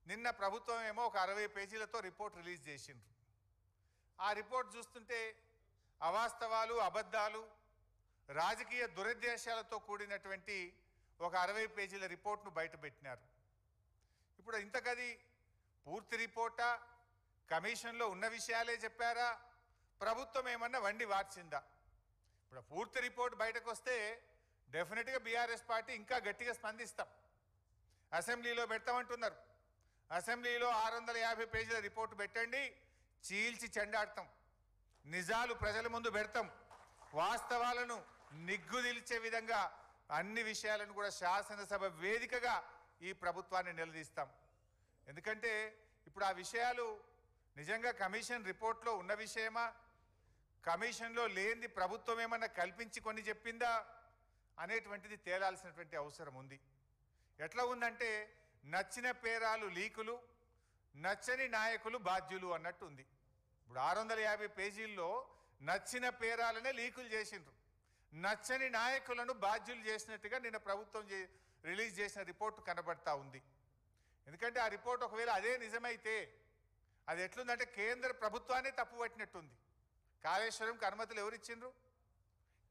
నిన్న ప్రభుత్వం ఏమో ఒక 60 పేజీలతో రిపోర్ట్ రిలీజ్ చేసిండ్రు. ఆ రిపోర్ట్ చూస్తుంటే అవాస్తవాలు, అబద్ధాలు, రాజకీయ దురుద్దేశాలతో కూడినటువంటి ఒక 60 పేజీల రిపోర్ట్ను బయటపెట్టినారు. ఇప్పుడు ఇంతకది పూర్తి రిపోర్టా, కమిషన్లో ఉన్న విషయాలే చెప్పారా, ప్రభుత్వం ఏమన్నా వండి వార్చిందా? ఇప్పుడు పూర్తి రిపోర్ట్ బయటకు వస్తే డెఫినెట్గా బీఆర్ఎస్ పార్టీ ఇంకా గట్టిగా స్పందిస్తాం. అసెంబ్లీలో పెడతామంటున్నారు. అసెంబ్లీలో 650 పేజీల రిపోర్టు పెట్టండి, చీల్చి చెండాడతాం, నిజాలు ప్రజల ముందు పెడతాం, వాస్తవాలను నిగ్గుదిల్చే విధంగా అన్ని విషయాలను కూడా శాసనసభ వేదికగా ఈ ప్రభుత్వాన్ని నిలదీస్తాం. ఎందుకంటే ఇప్పుడు ఆ విషయాలు నిజంగా కమిషన్ రిపోర్ట్లో ఉన్న విషయమా, కమిషన్లో లేనిది ప్రభుత్వం ఏమన్నా కల్పించి కొన్ని చెప్పిందా అనేటువంటిది తేలాల్సినటువంటి అవసరం ఉంది. ఎట్లా ఉందంటే నచ్చిన పేరాలు లీకులు, నచ్చని నాయకులు బాధ్యులు అన్నట్టు ఉంది. ఇప్పుడు 650 పేజీల్లో నచ్చిన పేరాలనే లీకులు చేసిండ్రు, నచ్చని నాయకులను బాధ్యులు చేసినట్టుగా నిన్న ప్రభుత్వం రిలీజ్ చేసిన రిపోర్టు కనబడతా ఉంది. ఎందుకంటే ఆ రిపోర్ట్ ఒకవేళ అదే నిజమైతే అది ఎట్లుందంటే కేంద్ర ప్రభుత్వాన్ని తప్పుపట్టినట్టుంది. కాళేశ్వరంకి అనుమతులు ఎవరిచ్చిండ్రు?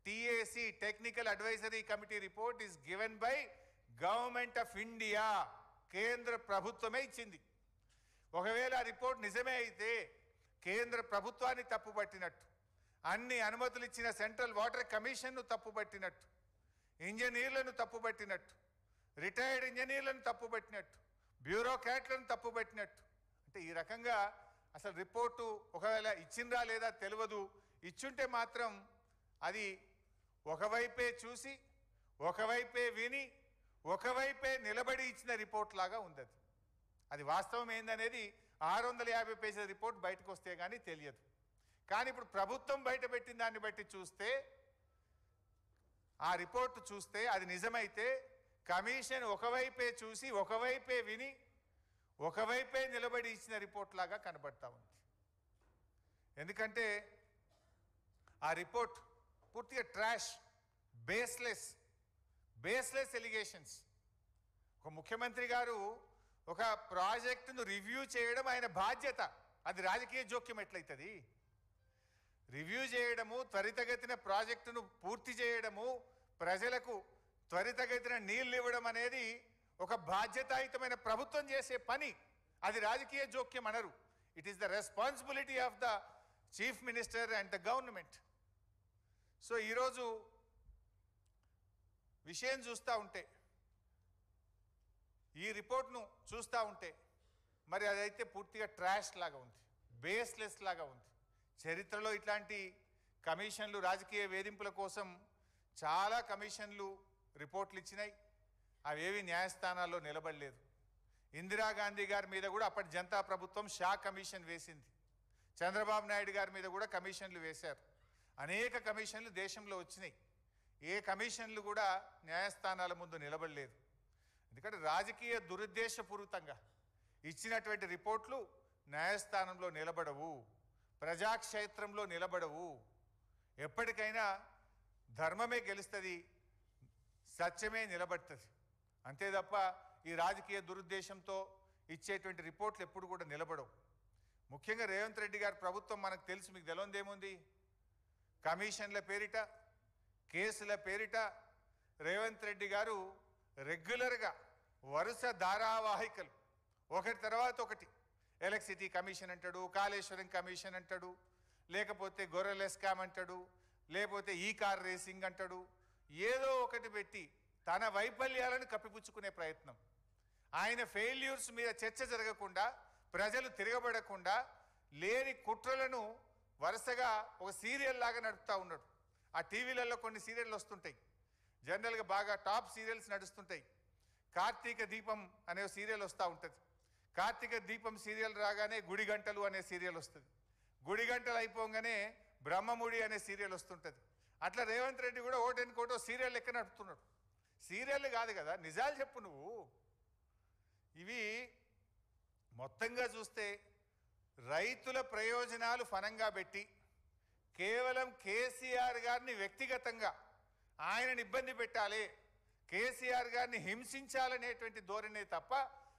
TAC, technical advisory committee report is given by government of India, కేంద్ర ప్రభుత్వమే ఇచ్చింది. ఒకవేళ ఆ రిపోర్ట్ నిజమే అయితే కేంద్ర ప్రభుత్వాన్ని తప్పుపట్టినట్టు, అన్ని అనుమతులు ఇచ్చిన సెంట్రల్ వాటర్ కమిషన్ను తప్పుపట్టినట్టు, ఇంజనీర్లను తప్పుపట్టినట్టు, రిటైర్డ్ ఇంజనీర్లను తప్పుపట్టినట్టు, బ్యూరోక్రాట్లను తప్పుపట్టినట్టు. అంటే ఈ రకంగా అసలు రిపోర్టు ఒకవేళ ఇచ్చిందా లేదా తెలియదు. ఇచ్చుంటే మాత్రం అది ఒకవైపే చూసి, ఒకవైపే విని, ఒకవైపే నిలబడి ఇచ్చిన రిపోర్ట్ లాగా ఉంది. అది వాస్తవం ఏందనేది 650 పేజీల రిపోర్ట్ బయటకు వస్తే కానీ తెలియదు. కానీ ఇప్పుడు ప్రభుత్వం బయట పెట్టిన దాన్ని బట్టి చూస్తే, ఆ రిపోర్టు చూస్తే అది నిజమైతే కమిషన్ ఒకవైపే చూసి, ఒకవైపే విని, ఒకవైపే నిలబడి ఇచ్చిన రిపోర్ట్ లాగా కనబడతా ఉంది. ఎందుకంటే ఆ రిపోర్ట్ పూర్తిగా ట్రాష్, బేస్లెస్ ఎలిగేషన్స్. ఒక ముఖ్యమంత్రి గారు ఒక ప్రాజెక్టును రివ్యూ చేయడం ఆయన బాధ్యత. అది రాజకీయ జోక్యం ఎట్లయితుంది? రివ్యూ చేయడము, త్వరితగతిన ప్రాజెక్టును పూర్తి చేయడము, ప్రజలకు త్వరితగతిన నీళ్ళు ఇవ్వడం అనేది ఒక బాధ్యతాయుతమైన ప్రభుత్వం చేసే పని. అది రాజకీయ జోక్యం అనరు. It is the responsibility of the chief minister and the government. So ఈరోజు విషయం చూస్తూ ఉంటే, ఈ రిపోర్ట్ను చూస్తూ ఉంటే మరి అదైతే పూర్తిగా ట్రాష్ లాగా ఉంది, బేస్లెస్ లాగా ఉంది. చరిత్రలో ఇట్లాంటి కమిషన్లు, రాజకీయ వేధింపుల కోసం చాలా కమిషన్లు రిపోర్ట్లు ఇచ్చినాయి. అవేవి న్యాయస్థానాల్లో నిలబడలేదు. ఇందిరాగాంధీ గారి మీద కూడా అప్పటి జనతా ప్రభుత్వం షా కమిషన్ వేసింది. చంద్రబాబు నాయుడు గారి మీద కూడా కమిషన్లు వేశారు. అనేక కమిషన్లు దేశంలో వచ్చినాయి. ఏ కమిషన్లు కూడా న్యాయస్థానాల ముందు నిలబడలేదు. ఎందుకంటే రాజకీయ దురుద్దేశపూరితంగా ఇచ్చినటువంటి రిపోర్ట్లు న్యాయస్థానంలో నిలబడవు, ప్రజాక్షేత్రంలో నిలబడవు. ఎప్పటికైనా ధర్మమే గెలుస్తుంది, సత్యమే నిలబడుతుంది. అంతే తప్ప ఈ రాజకీయ దురుద్దేశంతో ఇచ్చేటువంటి రిపోర్ట్లు ఎప్పుడు కూడా నిలబడవు. ముఖ్యంగా రేవంత్ రెడ్డి గారి ప్రభుత్వం మనకు తెలుసు, మీకు తెలియదేముంది? కమిషన్ల పేరిట, కేసుల పేరిట రేవంత్ రెడ్డి గారు రెగ్యులర్గా వరుస ధారావాహికలు ఒకటి తర్వాత ఒకటి, ఎలక్ట్రిసిటీ కమిషన్ అంటాడు, కాళేశ్వరం కమిషన్ అంటాడు, లేకపోతే గొర్రెల స్కామ్ అంటాడు, లేకపోతే ఈ కార్ రేసింగ్ అంటాడు, ఏదో ఒకటి పెట్టి తన వైఫల్యాలను కప్పిపుచ్చుకునే ప్రయత్నం. ఆయన ఫెయిల్యూర్స్ మీద చర్చ జరగకుండా, ప్రజలు తిరగబడకుండా లేని కుట్రలను వరుసగా ఒక సీరియల్ లాగా నడుపుతూ ఉన్నాడు. ఆ టీవీలలో కొన్ని సీరియళ్ళు వస్తుంటాయి, జనరల్గా బాగా టాప్ సీరియల్స్ నడుస్తుంటాయి. కార్తీక దీపం అనే సీరియల్ వస్తూ ఉంటుంది. కార్తీక దీపం సీరియల్ రాగానే గుడి గంటలు అనే సీరియల్ వస్తుంది. గుడి గంటలు అయిపోగానే బ్రహ్మముడి అనే సీరియల్ వస్తుంటుంది. అట్లా రేవంత్ రెడ్డి కూడా ఓటెన్కోటో సీరియల్ లెక్క నడుపుతున్నాడు. సీరియల్ కాదు కదా, నిజాలు చెప్పు నువ్వు. ఇవి మొత్తంగా చూస్తే రైతుల ప్రయోజనాలు ఫనంగా పెట్టి కేవలం కేసీఆర్ గారిని వ్యక్తిగతంగా ఆయనని ఇబ్బంది పెట్టాలి, కేసీఆర్ గారిని హింసించాలనేటువంటి ధోరణే తప్ప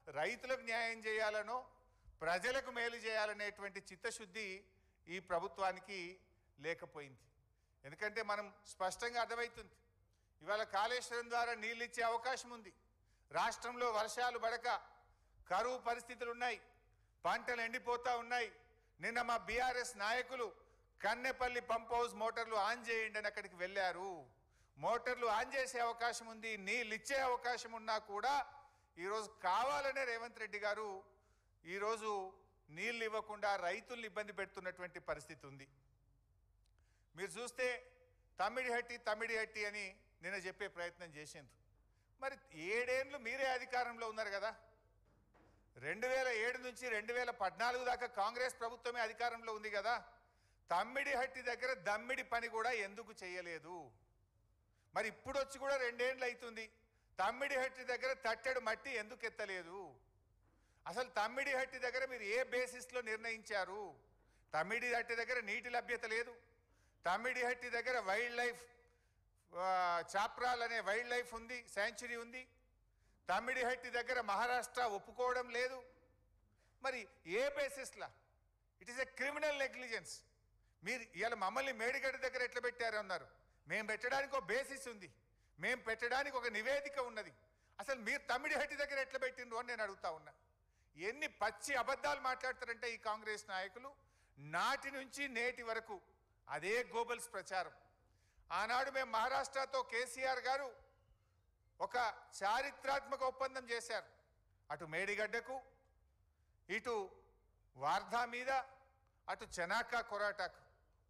రైతులకు న్యాయం చేయాలనో ప్రజలకు మేలు చేయాలనేటువంటి చిత్తశుద్ధి ఈ ప్రభుత్వానికి లేకపోయింది. ఎందుకంటే మనం స్పష్టంగా అర్థమవుతుంది, ఇవాళ కాళేశ్వరం ద్వారా నీళ్ళు ఇచ్చే అవకాశం ఉంది. రాష్ట్రంలో వర్షాలు పడక కరువు పరిస్థితులు ఉన్నాయి, పంటలు ఎండిపోతూ ఉన్నాయి. నిన్న మా బీఆర్ఎస్ నాయకులు కన్నెపల్లి పంప్ హౌస్ మోటార్లు ఆన్ చేయండి అని అక్కడికి వెళ్ళారు. మోటార్లు ఆన్ చేసే అవకాశం ఉంది, నీళ్ళు ఇచ్చే అవకాశం ఉన్నా కూడా ఈరోజు కావాలనే రేవంత్ రెడ్డి గారు ఈరోజు నీళ్ళు ఇవ్వకుండా రైతుల్ని ఇబ్బంది పెడుతున్నటువంటి పరిస్థితి ఉంది. మీరు చూస్తే తమ్మిడిహట్టి అని నిన్న చెప్పే ప్రయత్నం చేసిండ్రు. మరి 7 ఏళ్ళు మీరే అధికారంలో ఉన్నారు కదా. 2007 నుంచి 2014 దాకా కాంగ్రెస్ ప్రభుత్వమే అధికారంలో ఉంది కదా. తమ్మిడిహట్టి దగ్గర దమ్మిడి పని కూడా ఎందుకు చేయలేదు? మరి ఇప్పుడు వచ్చి కూడా 2 ఏళ్ళు అవుతుంది, తమ్మిడిహట్టి దగ్గర తట్టెడు మట్టి ఎందుకు ఎత్తలేదు? అసలు తమ్మిడిహట్టి దగ్గర మీరు ఏ బేసిస్లో నిర్ణయించారు? తమ్మిడిహట్టి దగ్గర నీటి లభ్యత లేదు. తమ్మిడిహట్టి దగ్గర వైల్డ్ లైఫ్ చాప్రాల్ అనే వైల్డ్ లైఫ్ ఉంది, శాంచురీ ఉంది. తమ్మిడిహట్టి దగ్గర మహారాష్ట్ర ఒప్పుకోవడం లేదు. మరి ఏ బేసిస్లా? It is a criminal negligence. మీరు ఇవాళ మమ్మల్ని మేడిగడ్డ దగ్గర ఎట్లా పెట్టారు అన్నారు. మేము పెట్టడానికి ఒక బేసిస్ ఉంది, మేము పెట్టడానికి ఒక నివేదిక ఉన్నది. అసలు మీరు తమ్మిడిహట్టి దగ్గర ఎట్లా పెట్టిండ్రు అని నేను అడుగుతా ఉన్నా. ఎన్ని పచ్చి అబద్ధాలు మాట్లాడతారంటే ఈ కాంగ్రెస్ నాయకులు. నాటి నుంచి నేటి వరకు అదే గోబల్స్ ప్రచారం. ఆనాడు మేము మహారాష్ట్రతో కేసీఆర్ గారు ఒక చారిత్రాత్మక ఒప్పందం చేశారు. అటు మేడిగడ్డకు, ఇటు వార్ధా మీద, అటు చెనాకా కొరాటాకు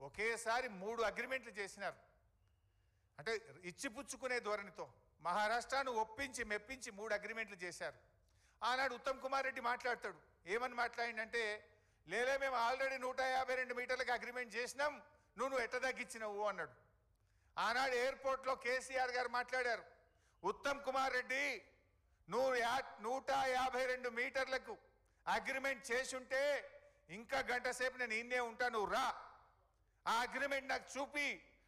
ఒకేసారి 3 అగ్రిమెంట్లు చేసినారు. అంటే ఇచ్చిపుచ్చుకునే ధోరణితో మహారాష్ట్రను ఒప్పించి మెప్పించి 3 అగ్రిమెంట్లు చేశారు. ఆనాడు ఉత్తమ్ కుమార్ రెడ్డి మాట్లాడతాడు, ఏమని మాట్లాడిందంటే, లేలే మేము ఆల్రెడీ 152 మీటర్లకు అగ్రిమెంట్ చేసినాం, నువ్వు ఎట్ట తగ్గించినవు అన్నాడు. ఆనాడు ఎయిర్పోర్ట్లో కేసీఆర్ గారు మాట్లాడారు, ఉత్తమ్ కుమార్ రెడ్డి నువ్వు 152 మీటర్లకు అగ్రిమెంట్ చేసుంటే ఇంకా గంట సేపు నేను ఇన్నే ఉంటా, నువ్వు రా, ఆ అగ్రిమెంట్ నాకు చూపి,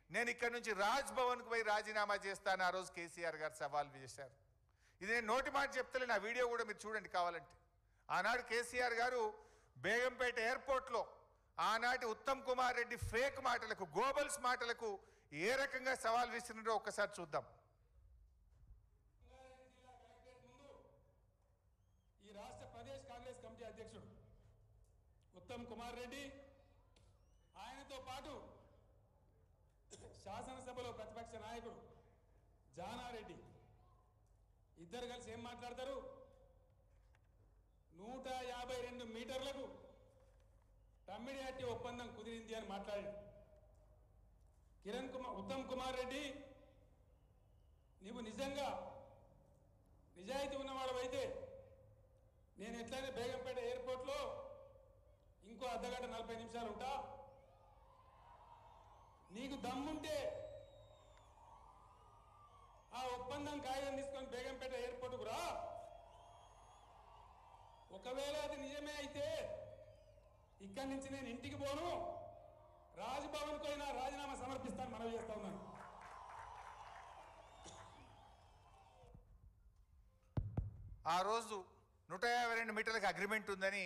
నేను ఇక్కడ నుంచి రాజ్ భవన్కు పోయి రాజీనామా చేస్తాను. ఆ రోజు కేసీఆర్ గారు సవాల్ చేశారు. ఇది నేను నోటి మాట చెప్తలేను, ఆ వీడియో కూడా మీరు చూడండి కావాలంటే. ఆనాడు కేసీఆర్ గారు బేగంపేట ఎయిర్పోర్ట్లో ఆనాటి ఉత్తమ్ కుమార్ రెడ్డి ఫేక్ మాటలకు, గోబల్స్ మాటలకు ఏ రకంగా సవాల్ విసిరినారో ఒక్కసారి చూద్దాం. ఈ రాష్ట్ర ప్రదేశ్ కాంగ్రెస్ కమిటీ అధ్యక్షుడు ఉత్తమ్ కుమార్ రెడ్డి, ఆయనతో పాటు శాసనసభలో ప్రతిపక్ష నాయకుడు జానారెడ్డి ఇద్దరు కలిసి ఏం మాట్లాడతారు? 152 మీటర్లకు తమ్మిడిహట్టి ఒప్పందం కుదిరింది అని మాట్లాడాడు. ఉత్తమ్ కుమార్ రెడ్డి, నీవు నిజంగా నిజాయితీ ఉన్నవాడవైతే నేను ఎట్లయినా బేగంపేట ఎయిర్పోర్ట్లో ఇంకో అర్ధగంట 40 నిమిషాలు ఉంటా. నీకు దమ్ముంటే ఆ ఒప్పందం కాగితం తీసుకొని బేగంపేట ఎయిర్పోర్టుకు రా. ఒకవేళ అది నిజమే అయితే ఇక్కడి నుంచి నేను ఇంటికి పోను, రాజ్భవన్కు అయినా రాజీనామా సమర్పిస్తాను మనవి చేస్తా ఉన్నాను. ఆ రోజు 152 మీటర్లకు అగ్రిమెంట్ ఉందని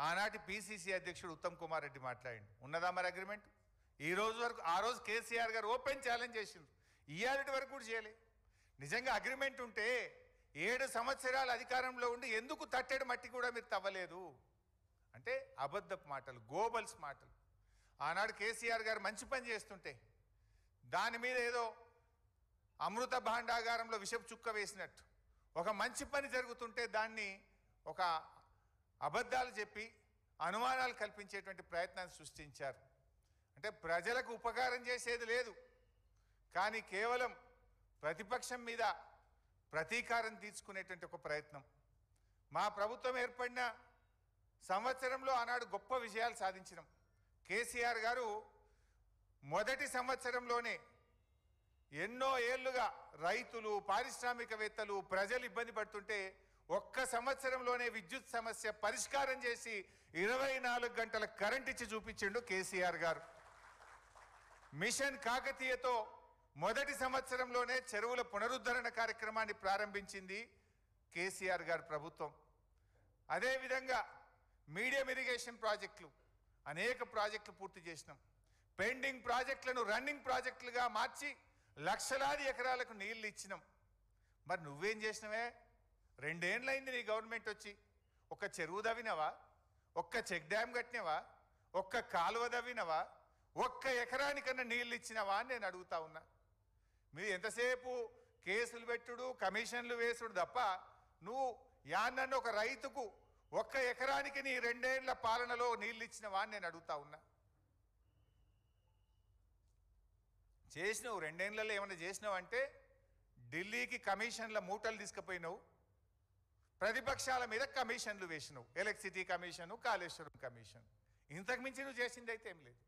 ఆనాటి పిసిసి అధ్యక్షుడు ఉత్తమ్ కుమార్ రెడ్డి మాట్లాడిండు. ఉన్నదా మరి అగ్రిమెంట్? ఈ రోజు వరకు, ఆ రోజు కేసీఆర్ గారు ఓపెన్ ఛాలెంజ్ చేసిండ్రు, ఇయ్యాలటి వరకు కూడా చేయలే. నిజంగా అగ్రిమెంట్ ఉంటే 7 సంవత్సరాలు అధికారంలో ఉండి ఎందుకు తట్టెడు మట్టి కూడా మీరు తవ్వలేదు? అంటే అబద్ధపు మాటలు, గోబల్స్ మాటలు. ఆనాడు కేసీఆర్ గారు మంచి పని చేస్తుంటే దాని మీద ఏదో అమృత భాండాగారంలో విషపు చుక్క వేసినట్టు, ఒక మంచి పని జరుగుతుంటే దాన్ని ఒక అబద్ధాలు చెప్పి అనుమానాలు కల్పించేటువంటి ప్రయత్నాన్ని సృష్టించారు. అంటే ప్రజలకు ఉపకారం చేసేది లేదు, కానీ కేవలం ప్రతిపక్షం మీద ప్రతీకారం తీసుకునేటువంటి ఒక ప్రయత్నం. మా ప్రభుత్వం ఏర్పడిన సంవత్సరంలో ఆనాడు గొప్ప విజయాలు సాధించినాం. కేసీఆర్ గారు మొదటి సంవత్సరంలోనే ఎన్నో ఏళ్లుగా రైతులు, పారిశ్రామికవేత్తలు, ప్రజలు ఇబ్బంది పడుతుంటే ఒక్క సంవత్సరంలోనే విద్యుత్ సమస్య పరిష్కారం చేసి 24 గంటల కరెంట్ ఇచ్చి చూపించిండు కేసీఆర్ గారు. మిషన్ కాకతీయతో మొదటి సంవత్సరంలోనే చెరువుల పునరుద్ధరణ కార్యక్రమాన్ని ప్రారంభించింది కేసీఆర్ గారి ప్రభుత్వం. అదేవిధంగా మీడియం ఇరిగేషన్ ప్రాజెక్టులు అనేక ప్రాజెక్టులు పూర్తి చేసినాం. పెండింగ్ ప్రాజెక్టులను రన్నింగ్ ప్రాజెక్టులుగా మార్చి లక్షలాది ఎకరాలకు నీళ్లు ఇచ్చినాం. మరి నువ్వేం చేసినవే? 2 ఏళ్ళైంది నీ గవర్నమెంట్ వచ్చి. ఒక్క చెరువు దవ్వినవా? ఒక్క చెక్ డ్యామ్ కట్టినవా? ఒక్క కాలువ దవ్వినవా? ఒక్క ఎకరానికన్నా నీళ్ళు ఇచ్చినవా అని నేను అడుగుతా ఉన్నా. మీరు ఎంతసేపు కేసులు పెట్టుడు, కమిషన్లు వేసుడు తప్ప నువ్వు యాన్నన్ను ఒక రైతుకు ఒక్క ఎకరానికి నీ 2 ఏళ్ల పాలనలో నీళ్ళు ఇచ్చినవా అని నేను అడుగుతా ఉన్నా. చేసినావు 2 ఏళ్లలో ఏమైనా చేసినావు అంటే ఢిల్లీకి కమిషన్ల మూటలు తీసుకుపోయినావు, ప్రతిపక్షాల మీద కమిషన్లు వేసినావు. Electricity commission, Kaleshwaram commission. ఇంతకు మించి నువ్వు చేసింది అయితే ఏం లేదు.